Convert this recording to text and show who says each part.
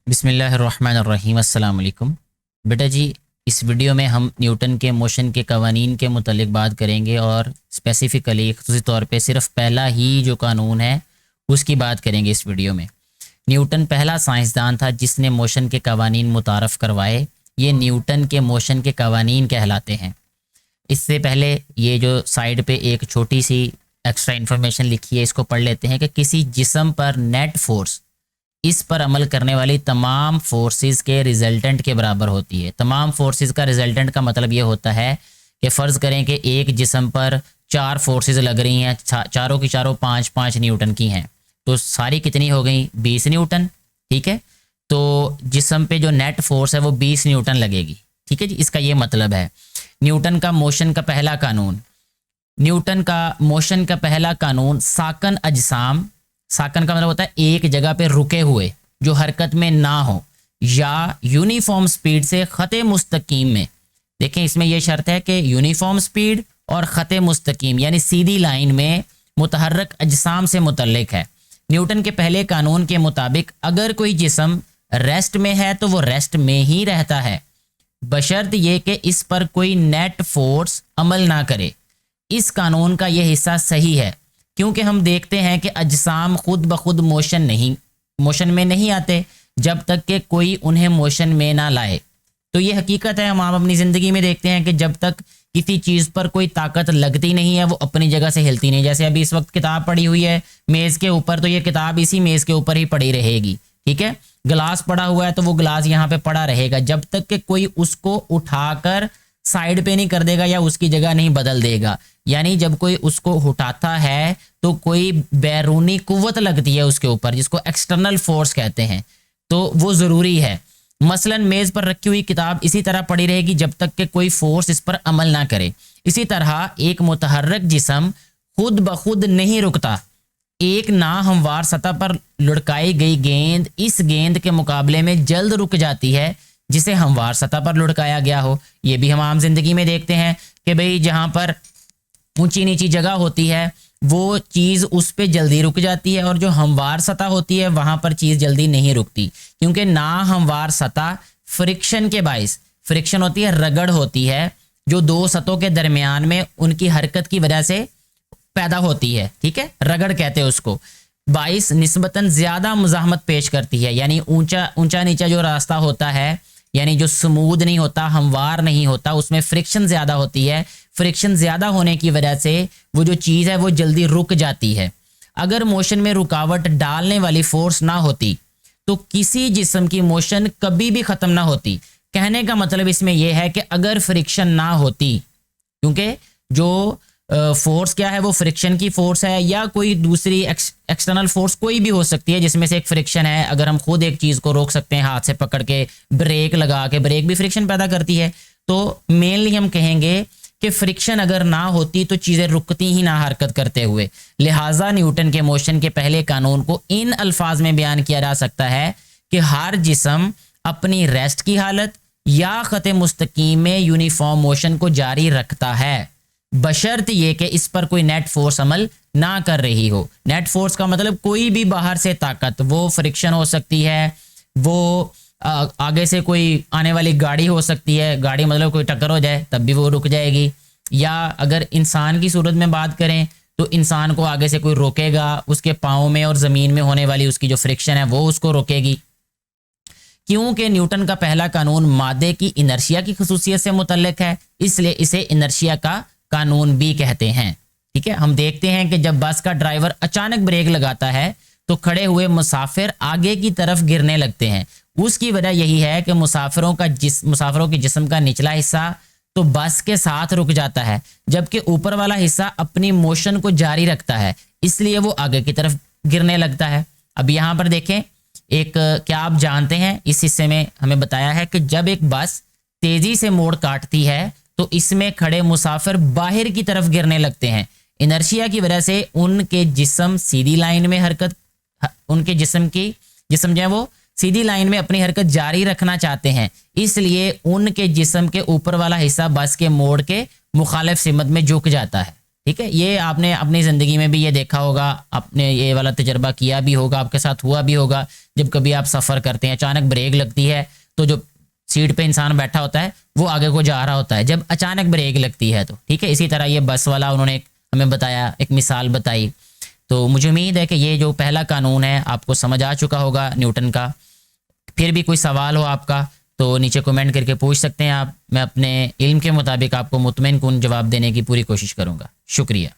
Speaker 1: बिस्मिल्लाहिर्रहमानिर्रहीम अस्सलाम वालेकुम। बेटा जी, इस वीडियो में हम न्यूटन के मोशन के कवानीन के मुतालिक बात करेंगे और स्पेसिफ़िकली ख़ुसूसी तौर पे सिर्फ पहला ही जो कानून है उसकी बात करेंगे इस वीडियो में। न्यूटन पहला साइंसदान था जिसने मोशन के कवानीन मुतारफ़ करवाए। ये न्यूटन के मोशन के कवानीन कहलाते हैं। इससे पहले ये जो साइड पे एक छोटी सी एक्स्ट्रा इन्फॉर्मेशन लिखी है, इसको पढ़ लेते हैं कि किसी जिस्म पर नेट फोर्स इस पर अमल करने वाली तमाम फोर्सेस के रिजल्टेंट के बराबर होती है। तमाम फोर्सेस का रिजल्टेंट का मतलब ये होता है कि फ़र्ज़ करें कि एक जिस्म पर 4 फोर्सेस लग रही हैं, चारों की चारों 5-5 न्यूटन की हैं, तो सारी कितनी हो गई? 20 न्यूटन। ठीक है, तो जिस्म पे जो नेट फोर्स है वो 20 न्यूटन लगेगी। ठीक है जी, इसका ये मतलब है। न्यूटन का मोशन का पहला कानून, न्यूटन का मोशन का पहला कानून साकन अजसाम, साकन का मतलब होता है एक जगह पे रुके हुए जो हरकत में ना हो, या यूनिफॉर्म स्पीड से ख़त मुस्तकीम में। देखें, इसमें यह शर्त है कि यूनिफॉर्म स्पीड और ख़त मुस्तकीम यानी सीधी लाइन में मुतहर्रक अजसाम से मुतल्लिक है। न्यूटन के पहले कानून के मुताबिक अगर कोई जिस्म रेस्ट में है तो वो रेस्ट में ही रहता है, बशर्त ये कि इस पर कोई नेट फोर्स अमल ना करे। इस कानून का यह हिस्सा सही है क्योंकि हम देखते हैं कि अजसाम खुद ब खुद मोशन में नहीं आते जब तक कि कोई उन्हें मोशन में ना लाए। तो ये हकीकत है, हम आप अपनी ज़िंदगी में देखते हैं कि जब तक किसी चीज़ पर कोई ताकत लगती नहीं है वो अपनी जगह से हिलती नहीं। जैसे अभी इस वक्त किताब पड़ी हुई है मेज़ के ऊपर, तो ये किताब इसी मेज़ के ऊपर ही पड़ी रहेगी। ठीक है, गिलास पड़ा हुआ है तो वो गिलास यहाँ पे पड़ा रहेगा जब तक कि कोई उसको उठाकर साइड पे नहीं कर देगा या उसकी जगह नहीं बदल देगा। यानी जब कोई उसको उठाता है तो कोई बैरूनी कुव्वत लगती है उसके ऊपर, जिसको एक्सटर्नल फोर्स कहते हैं, तो वो ज़रूरी है। मसलन मेज़ पर रखी हुई किताब इसी तरह पड़ी रहेगी जब तक कि कोई फोर्स इस पर अमल ना करे। इसी तरह एक मुतहर्रक जिस्म खुद ब खुद नहीं रुकता। एक नाहमवार सतह पर लुढ़काई गई गेंद इस गेंद के मुकाबले में जल्द रुक जाती है जिसे हमवार सतह पर लुढ़काया गया हो। ये भी हम आम जिंदगी में देखते हैं कि भाई जहाँ पर ऊंची नीची जगह होती है वो चीज़ उस पर जल्दी रुक जाती है, और जो हमवार सतह होती है वहाँ पर चीज़ जल्दी नहीं रुकती, क्योंकि ना हमवार सतह फ्रिक्शन के बाइस, फ्रिक्शन होती है, रगड़ होती है जो दो सतहों के दरमियान में उनकी हरकत की वजह से पैदा होती है। ठीक है, रगड़ कहते हैं उसको। बाइस निस्बतन ज़्यादा मुज़ाहमत पेश करती है, यानी ऊंचा नीचा जो रास्ता होता है, यानी जो स्मूद नहीं होता, हमवार नहीं होता, उसमें फ्रिक्शन ज़्यादा होती है। फ्रिक्शन ज़्यादा होने की वजह से वो जो चीज़ है वो जल्दी रुक जाती है। अगर मोशन में रुकावट डालने वाली फोर्स ना होती तो किसी जिस्म की मोशन कभी भी ख़त्म ना होती। कहने का मतलब इसमें यह है कि अगर फ्रिक्शन ना होती, क्योंकि जो फोर्स क्या है वो फ्रिक्शन की फोर्स है या कोई दूसरी एक्सटर्नल फोर्स कोई भी हो सकती है, जिसमें से एक फ्रिक्शन है। अगर हम खुद एक चीज़ को रोक सकते हैं हाथ से पकड़ के, ब्रेक लगा के, ब्रेक भी फ्रिक्शन पैदा करती है। तो मेनली हम कहेंगे कि फ्रिक्शन अगर ना होती तो चीज़ें रुकती ही ना हरकत करते हुए। लिहाजा न्यूटन के मोशन के पहले कानून को इन अल्फाज में बयान किया जा सकता है कि हर जिस्म अपनी रेस्ट की हालत या ख़त मुस्तकीम में यूनिफॉर्म मोशन को जारी रखता है, बशर्त ये कि इस पर कोई नेट फोर्स अमल ना कर रही हो। नेट फोर्स का मतलब कोई भी बाहर से ताकत, वो फ्रिक्शन हो सकती है, वो आगे से कोई आने वाली गाड़ी हो सकती है, गाड़ी मतलब कोई टक्कर हो जाए तब भी वो रुक जाएगी, या अगर इंसान की सूरत में बात करें तो इंसान को आगे से कोई रोकेगा, उसके पाँव में और ज़मीन में होने वाली उसकी जो फ्रिक्शन है वो उसको रोकेगी। क्योंकि न्यूटन का पहला कानून मादे की इनर्शिया की खसूसियत से मुतल्लिक है, इसलिए इसे इनर्शिया का कानून भी कहते हैं। ठीक है, हम देखते हैं कि जब बस का ड्राइवर अचानक ब्रेक लगाता है तो खड़े हुए मुसाफिर आगे की तरफ गिरने लगते हैं। उसकी वजह यही है कि मुसाफिरों के जिस्म का निचला हिस्सा तो बस के साथ रुक जाता है, जबकि ऊपर वाला हिस्सा अपनी मोशन को जारी रखता है, इसलिए वो आगे की तरफ गिरने लगता है। अब यहाँ पर देखें, क्या आप जानते हैं, इस हिस्से में हमें बताया है कि जब एक बस तेजी से मोड़ काटती है तो इसमें खड़े मुसाफिर बाहर की तरफ गिरने लगते हैं। इनर्शिया की वजह से उनके जिस्म सीधी लाइन में हरकत, उनके जिस्म जो है वो सीधी लाइन में अपनी हरकत जारी रखना चाहते हैं, इसलिए उनके जिस्म के ऊपर वाला हिस्सा बस के मोड़ के मुखालिफ सिमत में झुक जाता है। ठीक है, ये आपने अपनी ज़िंदगी में भी ये देखा होगा, आपने ये वाला तजर्बा किया भी होगा, आपके साथ हुआ भी होगा। जब कभी आप सफ़र करते हैं, अचानक ब्रेक लगती है, तो जो सीट पे इंसान बैठा होता है वो आगे को जा रहा होता है जब अचानक ब्रेक लगती है तो। ठीक है, इसी तरह ये बस वाला उन्होंने हमें बताया, एक मिसाल बताई। तो मुझे उम्मीद है कि ये जो पहला कानून है आपको समझ आ चुका होगा न्यूटन का। फिर भी कोई सवाल हो आपका तो नीचे कमेंट करके पूछ सकते हैं आप। मैं अपने इल्म के मुताबिक आपको मुतमईन कुन जवाब देने की पूरी कोशिश करूँगा। शुक्रिया।